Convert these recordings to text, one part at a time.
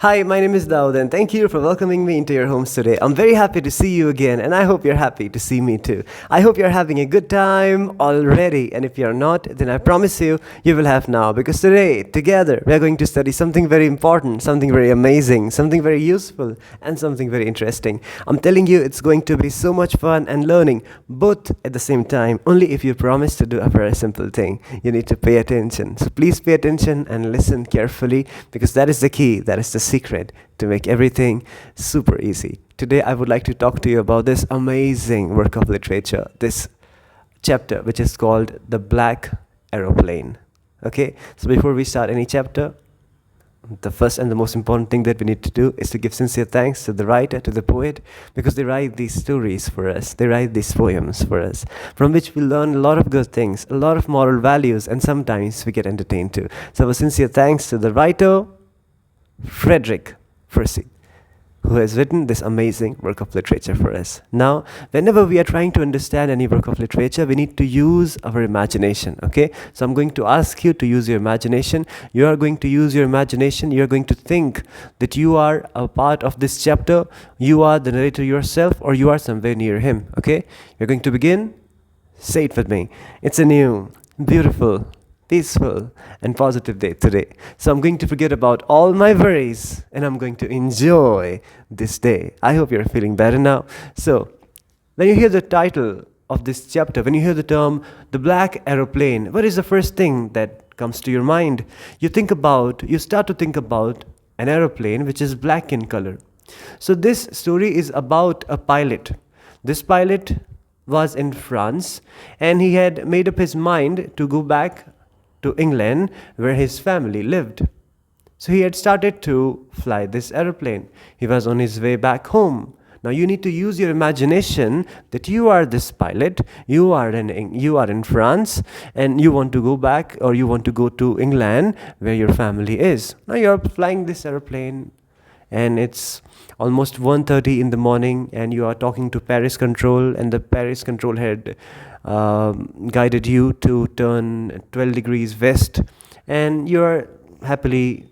Hi, my name is Daued, and thank you for welcoming me into your homes today. I'm very happy to see you again, and I hope you're happy to see me too. I hope you're having a good time already, and if you're not, then I promise you, you will have now. Because today, together, we're going to study something very important, something very amazing, something very useful, and something very interesting. I'm telling you, it's going to be so much fun and learning, both at the same time, only if you promise to do a very simple thing. You need to pay attention. So please pay attention and listen carefully, because that is the key, that is the secret to make everything super easy. Today, I would like to talk to you about this amazing work of literature, this chapter which is called The Black Aeroplane. Okay, so before we start any chapter, the first and the most important thing that we need to do is to give sincere thanks to the writer, to the poet, because they write these stories for us, they write these poems for us, from which we learn a lot of good things, a lot of moral values, and sometimes we get entertained too. So a sincere thanks to the writer, Frederick Forsyth, who has written this amazing work of literature for us. Now, whenever we are trying to understand any work of literature, we need to use our imagination, okay? So I'm going to ask you to use your imagination. You are going to use your imagination. You are going to think that you are a part of this chapter, you are the narrator yourself, or you are somewhere near him, okay? You're going to begin. Say it with me. It's a new, beautiful, peaceful and positive day today. So I'm going to forget about all my worries and I'm going to enjoy this day. I hope you're feeling better now. So when you hear the title of this chapter, when you hear the term the black aeroplane, what is the first thing that comes to your mind? You start to think about an aeroplane which is black in color. So this story is about a pilot. This pilot was in France and he had made up his mind to go back to England where his family lived. So he had started to fly this aeroplane. He was on his way back home. Now you need to use your imagination that you are this pilot, you are in France and you want to go back or you want to go to England where your family is. Now you're flying this aeroplane and it's almost 1:30 in the morning and you are talking to Paris control and the Paris control had guided you to turn 12 degrees west and you're happily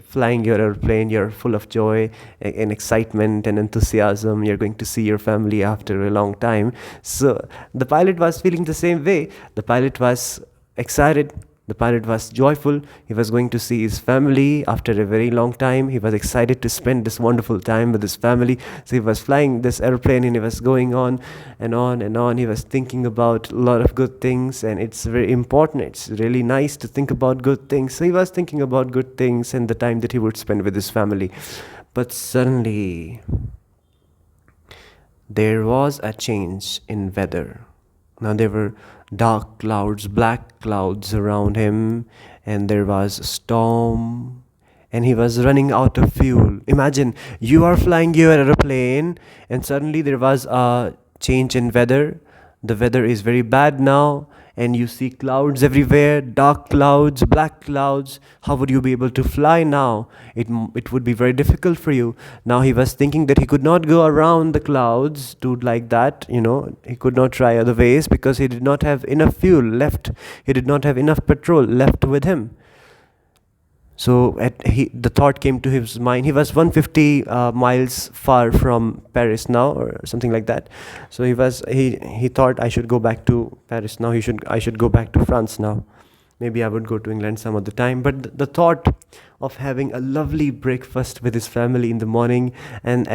flying your airplane. You're full of joy and excitement and enthusiasm. You're going to see your family after a long time. So the pilot was feeling the same way. The pilot was excited. The pilot was joyful. He was going to see his family after a very long time. He was excited to spend this wonderful time with his family. So he was flying this airplane and he was going on and on and on. He was thinking about a lot of good things and it's very important. It's really nice to think about good things. So he was thinking about good things and the time that he would spend with his family. But suddenly, there was a change in weather. Now there were dark clouds, black clouds around him, and there was a storm, and he was running out of fuel. Imagine you are flying your aeroplane, and suddenly there was a change in weather. The weather is very bad now, and you see clouds everywhere, dark clouds, black clouds. How would you be able to fly now? It would be very difficult for you. Now he was thinking that he could not go around the clouds to like that, he could not try other ways because he did not have enough fuel left. He did not have enough petrol left with him. So the thought came to his mind. He was 150 miles far from Paris now, or something like that. So he thought, I should go back to Paris now. I should go back to France now. Maybe I would go to England some other time. But the thought of having a lovely breakfast with his family in the morning, and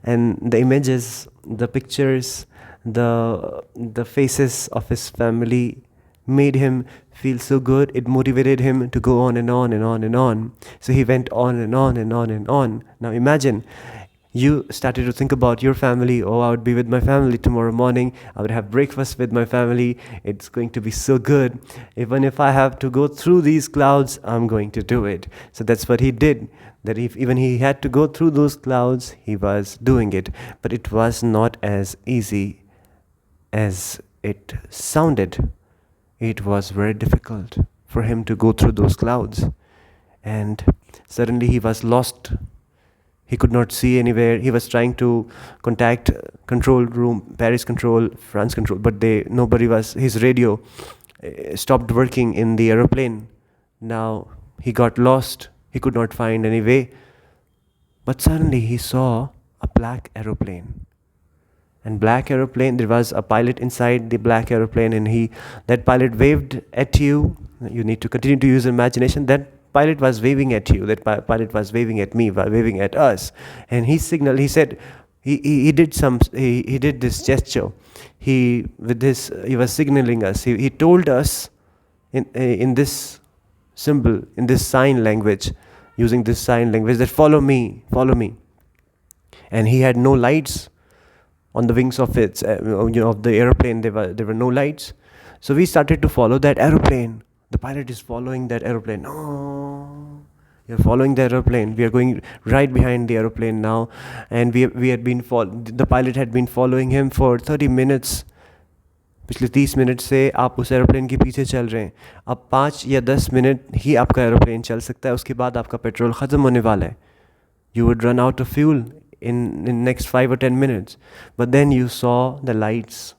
the images, the pictures, the faces of his family made him feel so good. It motivated him to go on and on and on and on. So he went on and on and on and on. Now imagine you started to think about your family. Oh, I would be with my family tomorrow morning. I would have breakfast with my family. It's going to be so good. Even if I have to go through these clouds, I'm going to do it. So that's what he did. That if even he had to go through those clouds, he was doing it. But it was not as easy as it sounded. It was very difficult for him to go through those clouds. And suddenly he was lost. He could not see anywhere. He was trying to contact control room, Paris control, France control, but his radio stopped working in the aeroplane. Now he got lost. He could not find any way. But suddenly he saw a black aeroplane. And black aeroplane, there was a pilot inside the black aeroplane, and that pilot waved at you. You need to continue to use imagination. That pilot was waving at you. That pilot was waving at me, waving at us. And he signaled, he said, he did he did this gesture. He was signaling us. He told us in this symbol, in this sign language, using this sign language, that follow me. And he had no lights on the wings of of the airplane. There were no lights. So we started to follow that aeroplane. The pilot is following that aeroplane. No, you're following the aeroplane. We are going right behind the aeroplane now. And we had been the pilot had been following him for 30 minutes. पिछले 30 minute से आप उस aeroplane के पीछे चल रहे हैं. अब 5 या 10 मिनट ही आपका एरोप्लेन चल सकता है. उसके बाद आपका पेट्रोल ख़त्म होने वाला है. You would run out of fuel in next 5 or 10 minutes. But then you saw the lights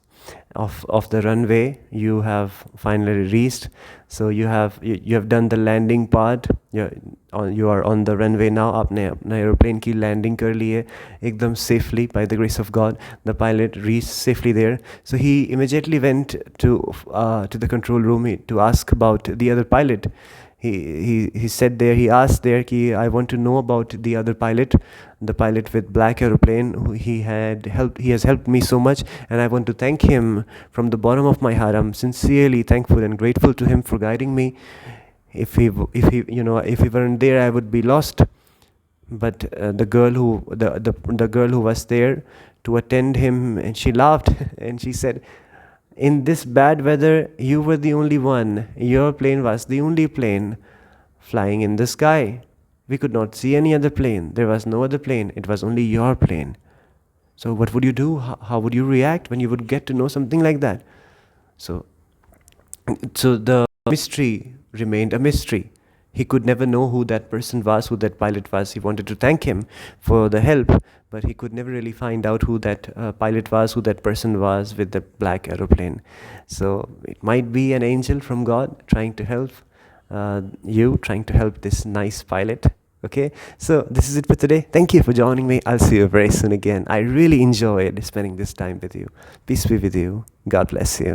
of the runway. You have finally reached. So you have done the landing part. You are on the runway now. आपने अपना aeroplane की landing कर ली है एकदम safely by the grace of God. The pilot reached safely there. So he immediately went to the control room to ask about the other pilot. He said there, he asked there ki I want to know about the other pilot, the pilot with black aeroplane. He has helped me so much, and I want to thank him from the bottom of my heart. I'm sincerely thankful and grateful to him for guiding me. If he weren't there, I would be lost. But the girl who was there to attend him, and she laughed and she said, in this bad weather, you were the only one. Your plane was the only plane flying in the sky. We could not see any other plane. There was no other plane. It was only your plane. So what would you do? How would you react when you would get to know something like that? So the mystery remained a mystery. He could never know who that person was, who that pilot was. He wanted to thank him for the help, but he could never really find out who that pilot was, who that person was with the black aeroplane. So it might be an angel from God trying to help trying to help this nice pilot. Okay, so this is it for today. Thank you for joining me. I'll see you very soon again. I really enjoyed spending this time with you. Peace be with you. God bless you.